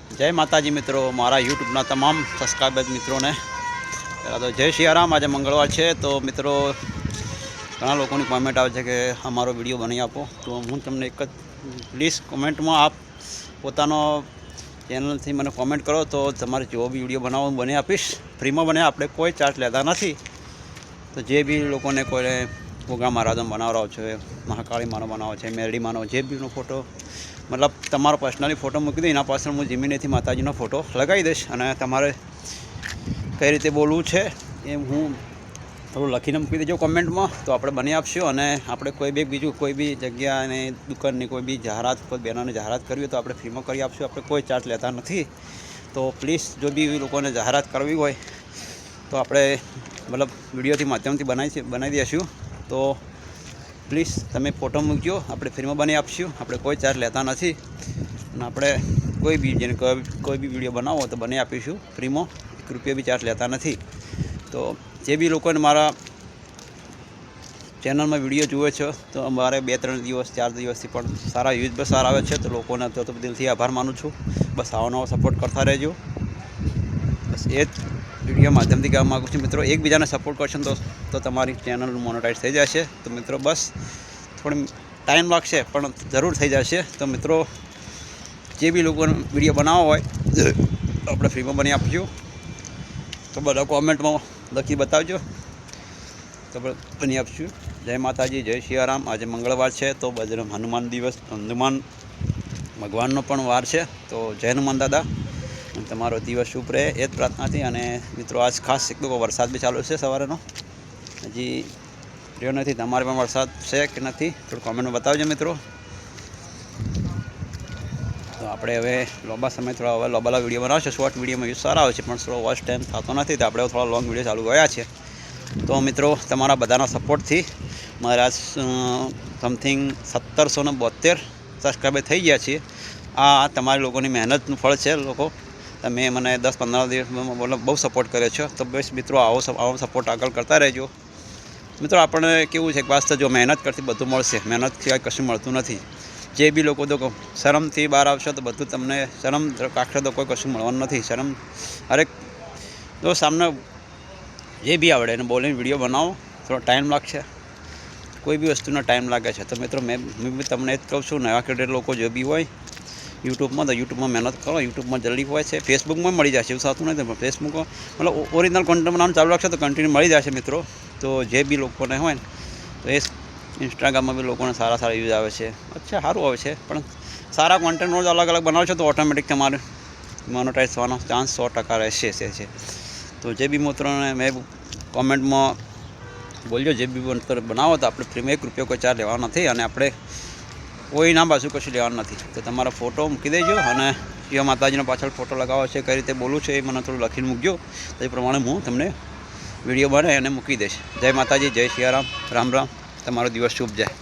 जय माताजी मित्रों, मारा यूट्यूबना तमाम सब्सक्राइबर मित्रों ने पहला तो जय सियाराम। आज मंगलवार है तो मित्रों घणा लोगों की कॉमेंट आवे कि अमारो विडियो बनाई आपो, तो हूँ तमने एक प्लीज़ कॉमेंट में आप पोतानो चेनल थी मैंने कॉमेंट करो तो तमारे जो भी विडियो बनाओ बने आपीश। फ्री में बने, आपणे कोई चार्ज लेता नहीं। तो जे भी लोगों ने कोई गोगा महाराज बनावराव है, महाकाली मानो बनाव है, मेरडी मानो जे भी फोटो मतलब तमारो पर्सनली फोटो मूकी दो, एना पाछळ हूँ जीमीनेथी माताजीनो फोटो लगावी दईश अने तमारे कई रीते बोलवुं छे ए हूँ थोड़ું લખીને મૂકી દેજો કમેન્ટમાં, તો આપણે બની આપશું। અને આપણે કોઈ બી બીજું કોઈ બી જગ્યા અને દુકાનની કોઈ બી જાહેરાત કોઈ બેનરની જાહેરાત કરવી હોય તો આપણે ફ્રીમાં કરી આપશું। આપણે કોઈ ચાર્જ લેતા નથી। તો પ્લીઝ જો બી લોકોને જાહેરાત કરવી હોય તો આપણે मतलब વિડીયોથી માધ્યમથી બનાવી દઈશું। તો પ્લીઝ તમે ફોટો મૂકજો, આપણે ફ્રીમાં બની આપશું। આપણે કોઈ ચાર્જ લેતા નથી અને આપણે કોઈ બી જેને કોઈ બી વિડીયો બનાવો તો બની આપીશું ફ્રીમાં, 1 રૂપિયા બી ચાર્જ લેતા નથી। तो जे भी लोग मारा चेनल में विडियो जुए छो तो अमारे 2-3 दिवस 4 दिवस थी पण सारा यूज बस सारा आवे छे। तो लोगों ने तो दिल थी आभार मानु छूँ। बस आओ नવો सपोर्ट करता रहो। बस ये विडियो माध्यम थी कहेवा मांगु छूं मित्रों, एक बीजा ने सपोर्ट करशो तो तमारी चेनल मोनेटाइज थई जशे। तो मित्रों बस थोड़ी टाइम लागशे पण जरूर थई जशे। तो मित्रों जे भी लोगों विडियो बनावो होय आपणे फ्री में बनी आपजो। तो बधा कॉमेंट में लखी बतावजो तो बनी आपशू। जय माताजी, जय सियाराम। आज मंगलवार है तो बजरंग हनुमान दिवस, हनुमान भगवान पण वार है। तो जय हनुमान दादा, तमारो दिवस शुभ रहे ए प्रार्थना थी। अने मित्रों आज खास एक वरसाद भी चालू है सवारनो, हजी रह्यो नथी। तमारे पण वरसाद है कि नहीं थोड़ा कॉमेंट में बतावजो मित्रों। तो આપણે હવે લાંબા સમય થોડા હવે લાંબા વિડીયો બનાવશે। શોર્ટ વિડીયોમાં વ્યૂઝ સારા આવે છે પણ થોડો વોચ ટાઈમ થતો નથી, તો આપણે થોડા લોંગ વિડીયો ચાલુ ગયા છે। તો મિત્રો તમારા બધાના સપોર્ટથી મારા સમથિંગ 1772 સબસ્ક્રાઈબર થઈ ગયા છે। આ તમારી લોકોની મહેનતનું ફળ છે। લોકો તમે મને 10-15 દિવસમાં मतलब બહુ સપોર્ટ કર્યો છે। તો બસ મિત્રો આવો સપોર્ટ આગળ કરતા રહેજો। મિત્રો આપણે કેવું છે કે વાસ્તવ જો મહેનત કરતી બધું મળશે, મહેનત સિવાય કશું મળતું નથી। जे भी लोग तो शरम थी बहार आवशो तो बधुं तमने शरम राखशो तो कोई कशुं मळवानुं नथी। शरम हरेक जो सामने जे भी आवड़े बोलीने विडियो बनावो, थोड़ा टाइम लागशे, कोई भी वस्तुनो टाइम लागे छे। तो मित्रों मैं भी तमने ज कहूं छुं, नवा क्रिएटर लोग जो भी होय यूट्यूब में तो यूट्यूब में मेहनत करो। यूट्यूब में जल्दी होय छे, फेसबुक में मळी जशे एवुं थतुं नथी। फेसबुक मतलब ओरिजिनल कॉन्टेंट बनाववानुं चालू राखशो तो कंटिन्यू मळी जशे मित्रों। तो जे भी लोगोने होय तो ए इंस्टाग्राम में भी लोगों ने सारा सारा यूज आवे छे, अच्छा सारू आवे छे। पण सारा कॉन्टेंट रोज अलग अलग बनावशो तो ऑटोमेटिक तमारे मोनेटाइज थवानो चांस 100% रहेशे। तो जे भी मित्रों ने मैं कॉमेंट में बोलजो, जे भी मित्र बनावो तो आपणे फ्री में 1 रूपिया कोई चार्ज लेवानो नथी अने आपणे कोई ना बाजू कशुं लेवानुं नथी। तो तमारा फोटो मूकी देजो अने शिव माताजीनो पाछळ फोटो लगावो छे, कई रीते बोलवुं छे ए मने थोडुं लखीने मूकजो, तो ए प्रमाणे हूँ तमने विडियो बनावी अने मूकी दईश। जय माताजी, जय सियाराम, राम राम। तमारो दिवस शुभ जाए।